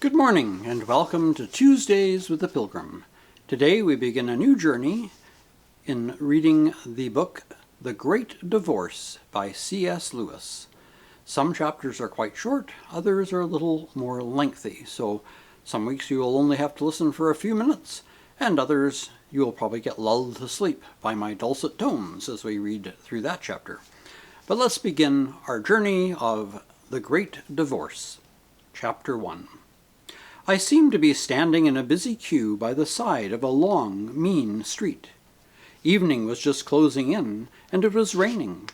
Good morning and welcome to Tuesdays with the Pilgrim. Today we begin a new journey in reading the book The Great Divorce by C.S. Lewis. Some chapters are quite short, others are a little more lengthy, so some weeks you will only have to listen for a few minutes, and others you will probably get lulled to sleep by my dulcet tones as we read through that chapter. But let's begin our journey of The Great Divorce. Chapter 1. I seemed to be standing in a busy queue by the side of a long, mean street. Evening was just closing in, and it was raining.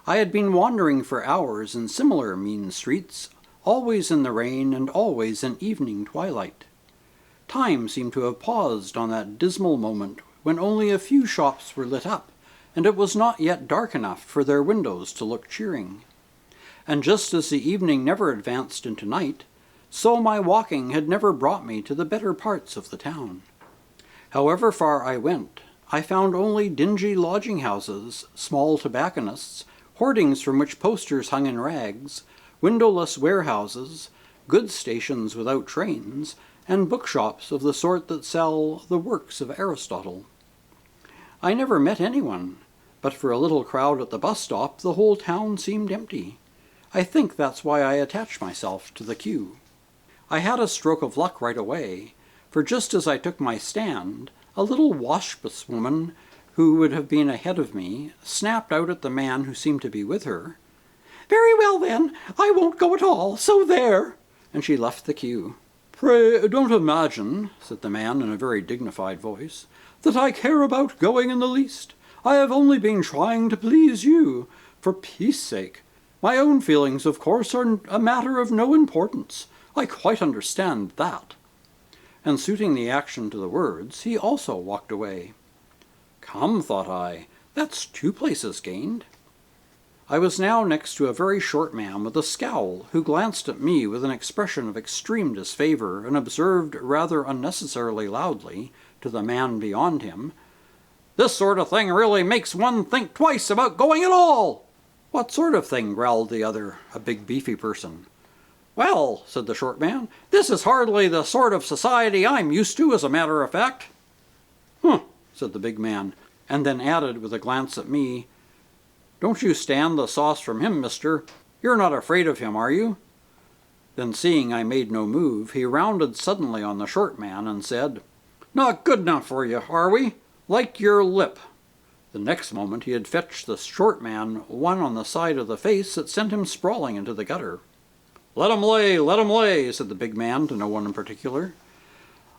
I had been wandering for hours in similar mean streets, always in the rain and always in evening twilight. Time seemed to have paused on that dismal moment when only a few shops were lit up, and it was not yet dark enough for their windows to look cheering. And just as the evening never advanced into night, so my walking had never brought me to the better parts of the town. However far I went, I found only dingy lodging-houses, small tobacconists, hoardings from which posters hung in rags, windowless warehouses, goods stations without trains, and bookshops of the sort that sell the works of Aristotle. I never met anyone, but for a little crowd at the bus stop the whole town seemed empty. I think that's why I attached myself to the queue. I had a stroke of luck right away, for just as I took my stand, a little waspus woman, who would have been ahead of me, snapped out at the man who seemed to be with her, "Very well then, I won't go at all, so there!" and she left the queue. "Pray don't imagine," said the man in a very dignified voice, "that I care about going in the least. I have only been trying to please you, for peace sake. My own feelings, of course, are a matter of no importance. I quite understand that." And suiting the action to the words, he also walked away. Come, thought I, that's 2 places gained. I was now next to a very short man with a scowl, who glanced at me with an expression of extreme disfavour and observed rather unnecessarily loudly to the man beyond him, "This sort of thing really makes one think twice about going at all." "What sort of thing?" growled the other, a big beefy person. "Well," said the short man, "this is hardly the sort of society I'm used to, as a matter of fact." "Humph," said the big man, and then added with a glance at me, "Don't you stand the sauce from him, mister. You're not afraid of him, are you?" Then, seeing I made no move, he rounded suddenly on the short man and said, "Not good enough for you, are we? Like your lip." The next moment he had fetched the short man one on the side of the face that sent him sprawling into the gutter. Let 'em lay," said the big man to no one in particular.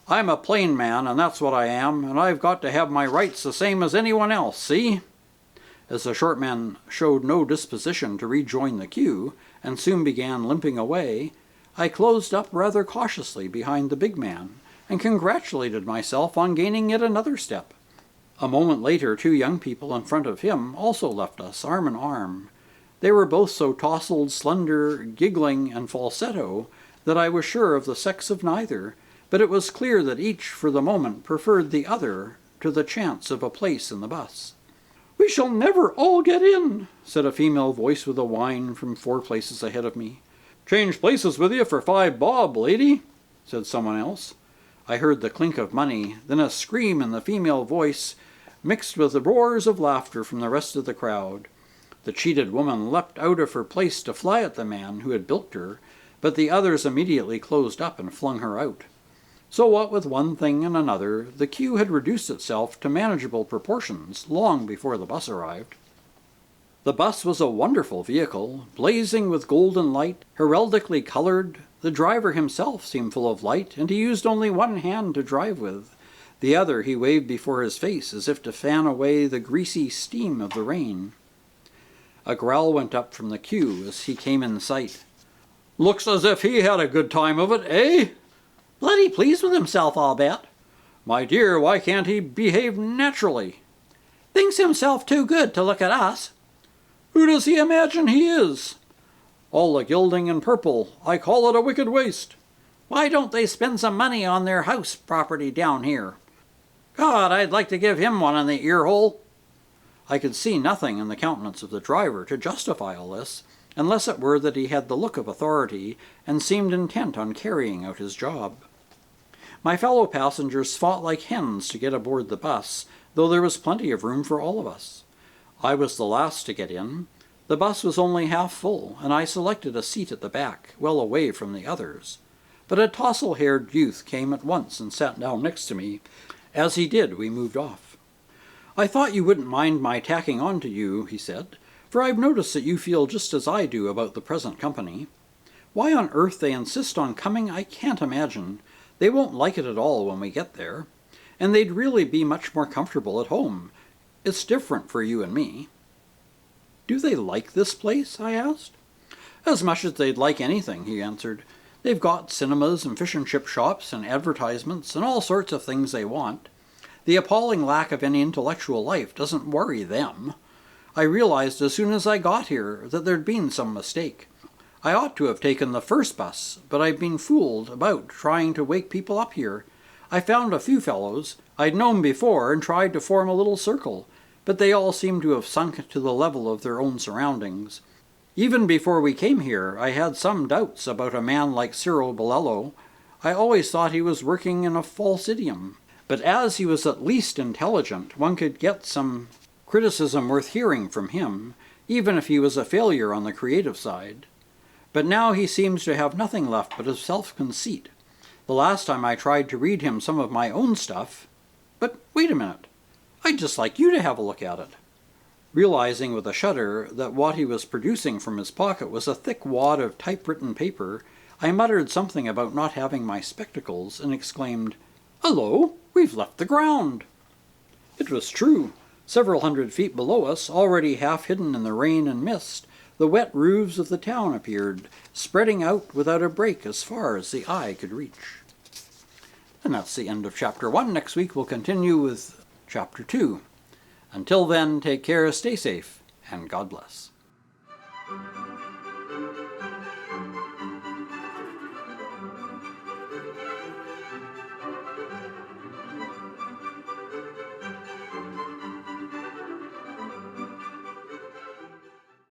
"I'm a plain man, and that's what I am, and I've got to have my rights the same as anyone else, see?" As the short man showed no disposition to rejoin the queue, and soon began limping away, I closed up rather cautiously behind the big man, and congratulated myself on gaining yet another step. A moment later 2 young people in front of him also left us, arm in arm. They were both so tousled, slender, giggling, and falsetto that I was sure of the sex of neither, but it was clear that each, for the moment, preferred the other to the chance of a place in the bus. "We shall never all get in," said a female voice with a whine from 4 places ahead of me. "Change places with you for 5 bob, lady," said someone else. I heard the clink of money, then a scream in the female voice, mixed with the roars of laughter from the rest of the crowd. The cheated woman leapt out of her place to fly at the man who had bilked her, but the others immediately closed up and flung her out. So what with one thing and another, the queue had reduced itself to manageable proportions long before the bus arrived. The bus was a wonderful vehicle, blazing with golden light, heraldically coloured. The driver himself seemed full of light, and he used only one hand to drive with. The other he waved before his face as if to fan away the greasy steam of the rain. A growl went up from the queue as he came in sight. "Looks as if he had a good time of it, eh?" "Bloody pleased with himself, I'll bet." "My dear, why can't he behave naturally?" "Thinks himself too good to look at us." "Who does he imagine he is?" "All the gilding and purple. I call it a wicked waste." "Why don't they spend some money on their house property down here?" "God, I'd like to give him one in the ear hole." I could see nothing in the countenance of the driver to justify all this, unless it were that he had the look of authority and seemed intent on carrying out his job. My fellow passengers fought like hens to get aboard the bus, though there was plenty of room for all of us. I was the last to get in. The bus was only half full, and I selected a seat at the back, well away from the others. But a tousle-haired youth came at once and sat down next to me. As he did, we moved off. "I thought you wouldn't mind my tacking on to you," he said, "for I've noticed that you feel just as I do about the present company. Why on earth they insist on coming, I can't imagine. They won't like it at all when we get there. And they'd really be much more comfortable at home. It's different for you and me." "Do they like this place?" I asked. "As much as they'd like anything," he answered. "They've got cinemas and fish and chip shops and advertisements and all sorts of things they want. The appalling lack of any intellectual life doesn't worry them. I realized as soon as I got here that there'd been some mistake. I ought to have taken the first bus, but I've been fooled about trying to wake people up here. I found a few fellows I'd known before and tried to form a little circle, but they all seemed to have sunk to the level of their own surroundings. Even before we came here, I had some doubts about a man like Cyril Bolello. I always thought he was working in a false idiom. But as he was at least intelligent, one could get some criticism worth hearing from him, even if he was a failure on the creative side. But now he seems to have nothing left but his self-conceit. The last time I tried to read him some of my own stuff— But wait a minute. I'd just like you to have a look at it." Realizing with a shudder that what he was producing from his pocket was a thick wad of typewritten paper, I muttered something about not having my spectacles and exclaimed, "Hullo, we've left the ground!" It was true. Several hundred feet below us, already half hidden in the rain and mist, the wet roofs of the town appeared, spreading out without a break as far as the eye could reach. And that's the end of Chapter 1. Next week we'll continue with Chapter 2. Until then, take care, stay safe, and God bless.